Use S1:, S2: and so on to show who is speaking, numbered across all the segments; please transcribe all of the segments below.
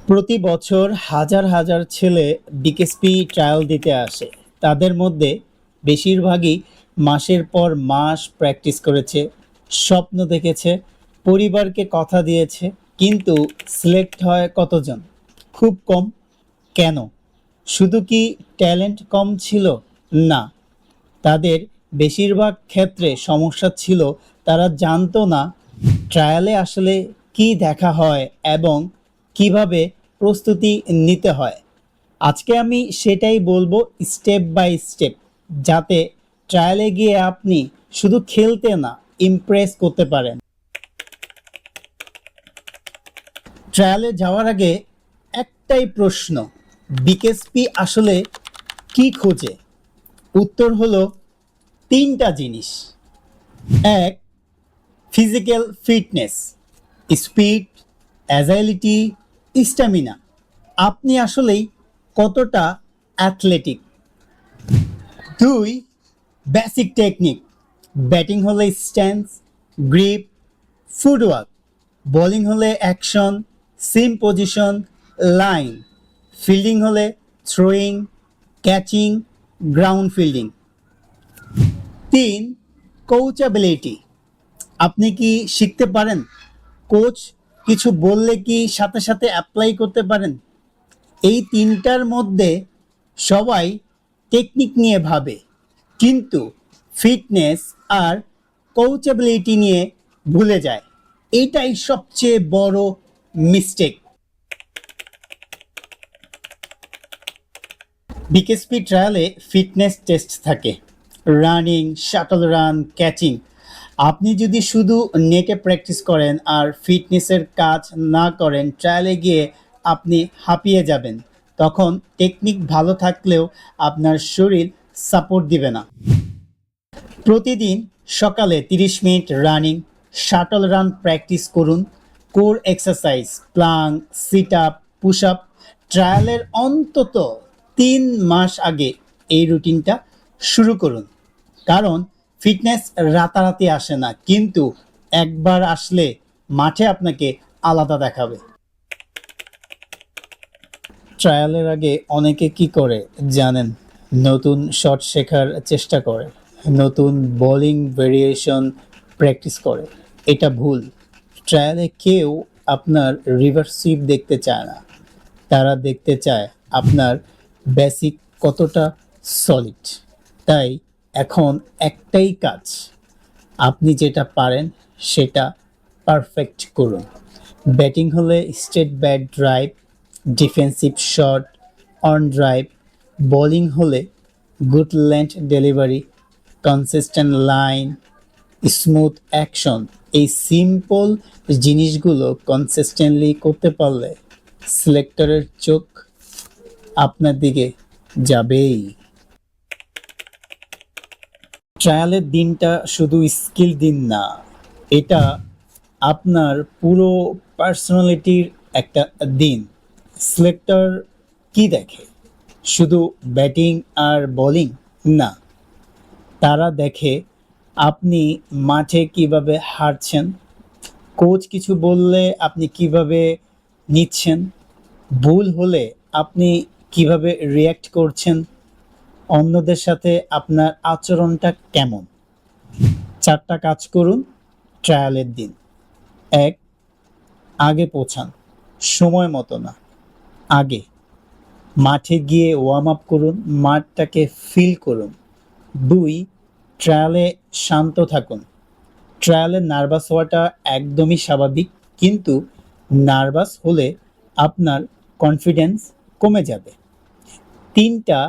S1: প্রতি বছর হাজার হাজার ছেলে বিকেএসপি ট্রায়াল দিতে আসে। তাদের মধ্যে বেশিরভাগই মাসের পর মাস প্র্যাকটিস করেছে, স্বপ্ন দেখেছে, পরিবারকে কথা দিয়েছে, কিন্তু সিলেক্ট হয় কতজন? খুব কম। কেন? শুধু কি ট্যালেন্ট কম ছিল? না, তাদের বেশিরভাগ ক্ষেত্রে সমস্যা ছিল তারা জানতো না ট্রায়ালে আসলে কি দেখা হয় এবং কিভাবে প্রস্তুতি নিতে হয়। আজকে আমি সেটাই বলবো স্টেপ বাই স্টেপ, যাতে ট্রায়ালে গিয়ে আপনি শুধু খেলতে না, ইমপ্রেস করতে পারেন। ট্রায়ালে যাওয়ার আগে একটাই প্রশ্ন, বিকেএসপি আসলে কি খোঁজে? উত্তর হলো তিনটা জিনিস। এক, ফিজিক্যাল ফিটনেস, স্পিড, অ্যাজাইলিটি, স্ট্যামিনা। আপনি আসলেই কতটা অ্যাথলেটিক। দুই, বেসিক টেকনিক, ব্যাটিং হলে স্ট্যান্স, গ্রিপ, ফুটওয়ার্ক, বোলিং হলে অ্যাকশন, সিম পজিশন, লাইন, ফিল্ডিং হলে থ্রোয়িং, ক্যাচিং, গ্রাউন্ড ফিল্ডিং। তিন, কোচেবিলিটি, আপনি কি শিখতে পারেন? কোচ কিছু বললে কি সাথে সাথে অ্যাপ্লাই করতে পারেন? এই তিনটার মধ্যে সবাই টেকনিক নিয়ে ভাবে, কিন্তু ফিটনেস আর কোচেবিলিটি নিয়ে ভুলে যায়। এটাই সবচেয়ে বড় মিস্টেক। বিকেএসপি ট্রায়ালে ফিটনেস টেস্ট থাকে, রানিং, শাটল রান, ক্যাচিং। আপনি যদি শুধু নেটে প্র্যাকটিস করেন আর ফিটনেসের কাজ না করেন, ট্রায়ালে গিয়ে আপনি হাঁপিয়ে যাবেন। তখন টেকনিক ভালো থাকলেও আপনার শরীর সাপোর্ট দিবে না। প্রতিদিন সকালে 30 minute running, shuttle run practice করুন। Core exercise, plank, sit up, push up. ট্রায়ালের অন্তত 3 মাস আগে এই রুটিনটা শুরু করুন, কারণ ফিটনেস রাতারাতি আসে না, কিন্তু একবার আসলে মাঠে আপনাকে আলাদা দেখাবে। ট্রায়ালের আগে অনেকে কি করে জানেন? নতুন শট শেখার চেষ্টা করে, নতুন বোলিং ভেরিয়েশন প্র্যাকটিস করে। এটা ভুল। ট্রায়ালে কেউ আপনার রিভার্স সুইপ দেখতে চায় না, তারা দেখতে চায় আপনার বেসিক কতটা সলিড। তাই এখন একটাই কাজ, আপনি যেটা পারেন সেটা পারফেক্ট করুন। ব্যাটিং হলে straight bat drive, defensive shot, on drive. Bowling হলে good length delivery, consistent line, smooth action. এই সিম্পল জিনিসগুলো কনসিস্টেন্টলি করতে পারলে সিলেক্টরের চোখ আপনার দিকে যাবেই। ট্রায়ালের দিনটা শুধু স্কিল দিন না, এটা আপনার পুরো পার্সোনালিটির একটা দিন। সিলেক্টর কি দেখে? শুধু ব্যাটিং আর বোলিং না, তারা দেখে আপনি মাঠে কিভাবে হারছেন, কোচ কিছু বললে আপনি কিভাবে নিচ্ছেন, ভুল হলে আপনি কিভাবে রিয়্যাক্ট করছেন, অন্যদের সাথে আপনার আচরণটা কেমন। 4টা কাজ করুন ট্রায়ালের দিন। 1, আগে পৌঁছান, সময় মতো না, আগে। মাঠে গিয়ে ওয়ার্ম আপ করুন, মাঠটাকে ফিল করুন। 2, ট্রায়ালে শান্ত থাকুন। ট্রায়ালে নার্ভাস হওয়াটা একদমই স্বাভাবিক, কিন্তু নার্ভাস হলে আপনার কনফিডেন্স কমে যাবে। 3টা,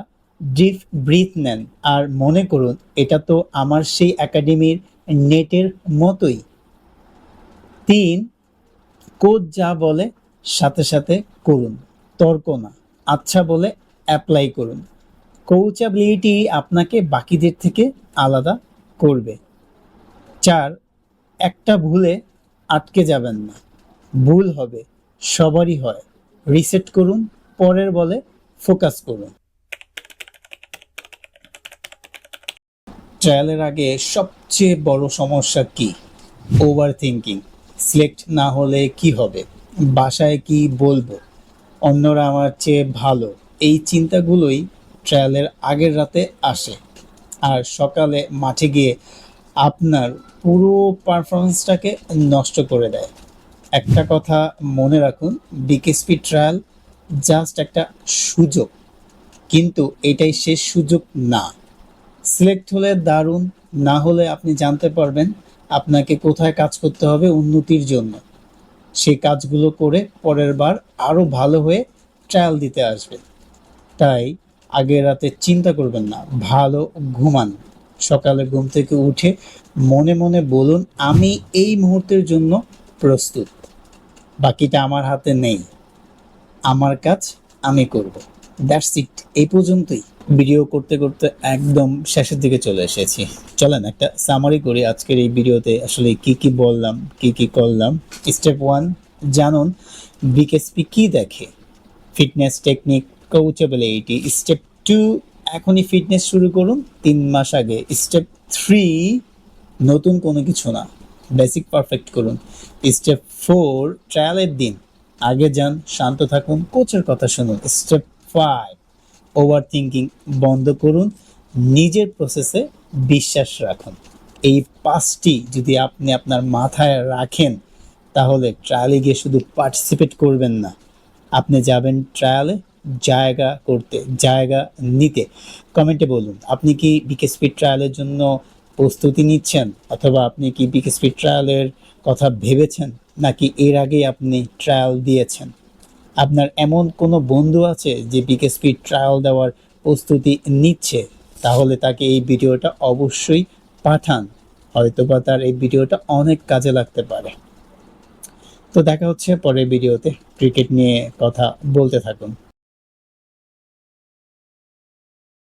S1: ডিপ ব্রিথ নেন আর মনে করুন এটা তো আমার সেই একাডেমির নেটের মতোই। 3, কোচ যা বলে সাথে সাথে করুন, তর্ক না, আচ্ছা বলে অ্যাপ্লাই করুন। কোচেবিলিটি আপনাকে বাকিদের থেকে আলাদা করবে। 4, একটা ভুলে আটকে যাবেন না, ভুল হবে, সবারই হয়। রিসেট করুন, পরের বলে ফোকাস করুন। ট্রায়ালের আগে সবচেয়ে বড় সমস্যা কি? Over thinking. সিলেক্ট না হলে কি হবে, বাসায় কি বলবো, অন্যরা আমার চেয়ে ভালো, এই চিন্তাগুলোই ট্রায়ালের আগের রাতে আসে আর সকালে মাঠে গিয়ে আপনার পুরো পারফরমেন্সটাকে নষ্ট করে দেয়। একটা কথা মনে রাখুন, বিকেএসপি ট্রায়াল জাস্ট একটা সুযোগ, কিন্তু এটাই শেষ সুযোগ না। সিলেক্ট হলে দারুণ, না হলে আপনি জানতে পারবেন আপনাকে কোথায় কাজ করতে হবে উন্নতির জন্য। সেই কাজগুলো করে পরের বার আরও ভালো হয়ে ট্রায়াল দিতে আসবেন। তাই আগের রাতে চিন্তা করবেন না, ভালো ঘুমান। সকালে ঘুম থেকে উঠে মনে মনে বলুন, আমি এই মুহূর্তের জন্য প্রস্তুত, বাকিটা আমার হাতে নেই, আমার কাজ আমি করব। দ্যাটস ইট, এই পর্যন্তই। ভিডিও করতে করতে একদম শেষের দিকে চলে এসেছি। চলেন একটা সামারি করি আজকের এই ভিডিওতে আসলে কি কি বললাম, কি কি করলাম। স্টেপ 1, জানুন বিকেএসপি কি দেখে, ফিটনেস, টেকনিক, কোচেবিলিটি। স্টেপ 2, এখনই ফিটনেস শুরু করুন 3 মাস আগে। স্টেপ 3, নতুন কোনো কিছু না, বেসিক পারফেক্ট করুন। স্টেপ 4, ট্রায়ালের দিন আগে যান, শান্ত থাকুন, কোচের কথা শুনুন। স্টেপ 5, ওভার থিঙ্কিং বন্ধ করুন, নিজের প্রসেসে বিশ্বাস রাখুন। এই 5টি যদি আপনি আপনার মাথায় রাখেন, তাহলে ট্রায়ালে গিয়ে শুধু পার্টিসিপেট করবেন না, আপনি যাবেন ট্রায়ালে জায়গা করতে, জায়গা নিতে। কমেন্টে বলুন আপনি কি বিকেএসপি ট্রায়ালের জন্য প্রস্তুতি নিচ্ছেন, অথবা আপনি কি বিকেএসপি ট্রায়ালের কথা ভেবেছেন, নাকি এর আগেই আপনি ট্রায়াল দিয়েছেন। আপনার এমন কোনো বন্ধু আছে যে বিকেএসপি ট্রায়াল দেওয়ার প্রস্তুতি নিচ্ছে, তাহলে তাকে এই ভিডিওটা অবশ্যই পাঠান, হয়তোবা তার এই ভিডিওটা অনেক কাজে লাগতে পারে। তো দেখা হচ্ছে পরের ভিডিওতে, ক্রিকেট নিয়ে কথা বলতে থাকুন।